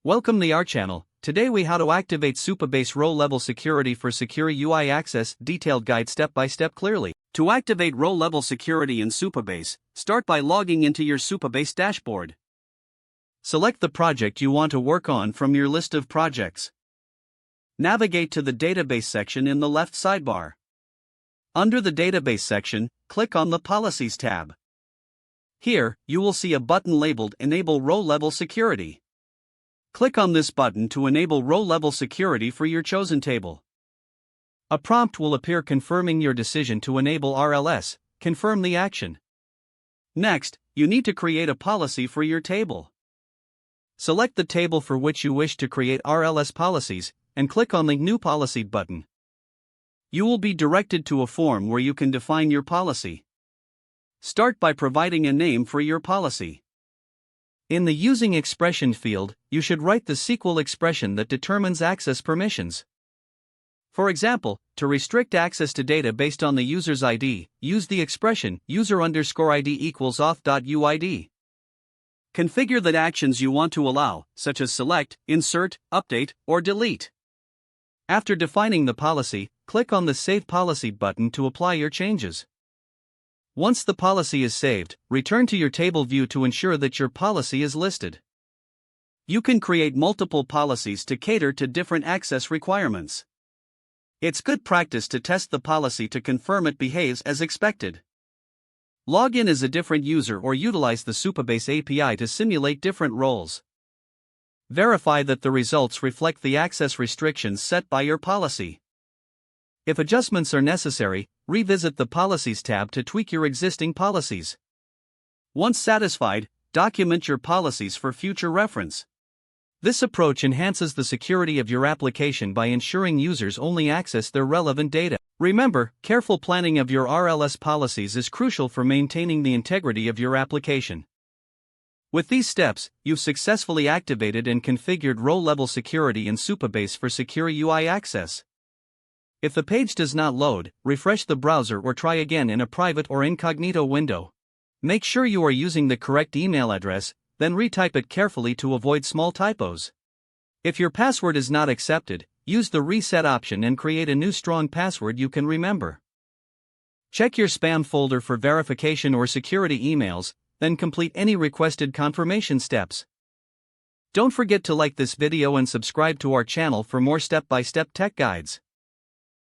Welcome to our channel. Today we how to activate Supabase Row Level Security for secure UI access. Detailed guide step by step clearly. To activate row level security in Supabase, start by logging into your Supabase dashboard. Select the project you want to work on from your list of projects. Navigate to the database section in the left sidebar. Under the database section, click on the Policies tab. Here, you will see a button labeled Enable Row Level Security. Click on this button to enable row level security for your chosen table. A prompt will appear confirming your decision to enable RLS. Confirm the action. Next, you need to create a policy for your table. Select the table for which you wish to create RLS policies, and click on the New Policy button. You will be directed to a form where you can define your policy. Start by providing a name for your policy. In the Using Expression field, you should write the SQL expression that determines access permissions. For example, to restrict access to data based on the user's ID, use the expression user_ID equals auth.uid. Configure the actions you want to allow, such as select, insert, update, or delete. After defining the policy, click on the Save Policy button to apply your changes. Once the policy is saved, return to your table view to ensure that your policy is listed. You can create multiple policies to cater to different access requirements. It's good practice to test the policy to confirm it behaves as expected. Log in as a different user or utilize the Supabase API to simulate different roles. Verify that the results reflect the access restrictions set by your policy. If adjustments are necessary, revisit the Policies tab to tweak your existing policies. Once satisfied, document your policies for future reference. This approach enhances the security of your application by ensuring users only access their relevant data. Remember, careful planning of your RLS policies is crucial for maintaining the integrity of your application. With these steps, you've successfully activated and configured row-level security in Supabase for secure UI access. If the page does not load, refresh the browser or try again in a private or incognito window. Make sure you are using the correct email address, then retype it carefully to avoid small typos. If your password is not accepted, use the reset option and create a new strong password you can remember. Check your spam folder for verification or security emails, then complete any requested confirmation steps. Don't forget to like this video and subscribe to our channel for more step-by-step tech guides.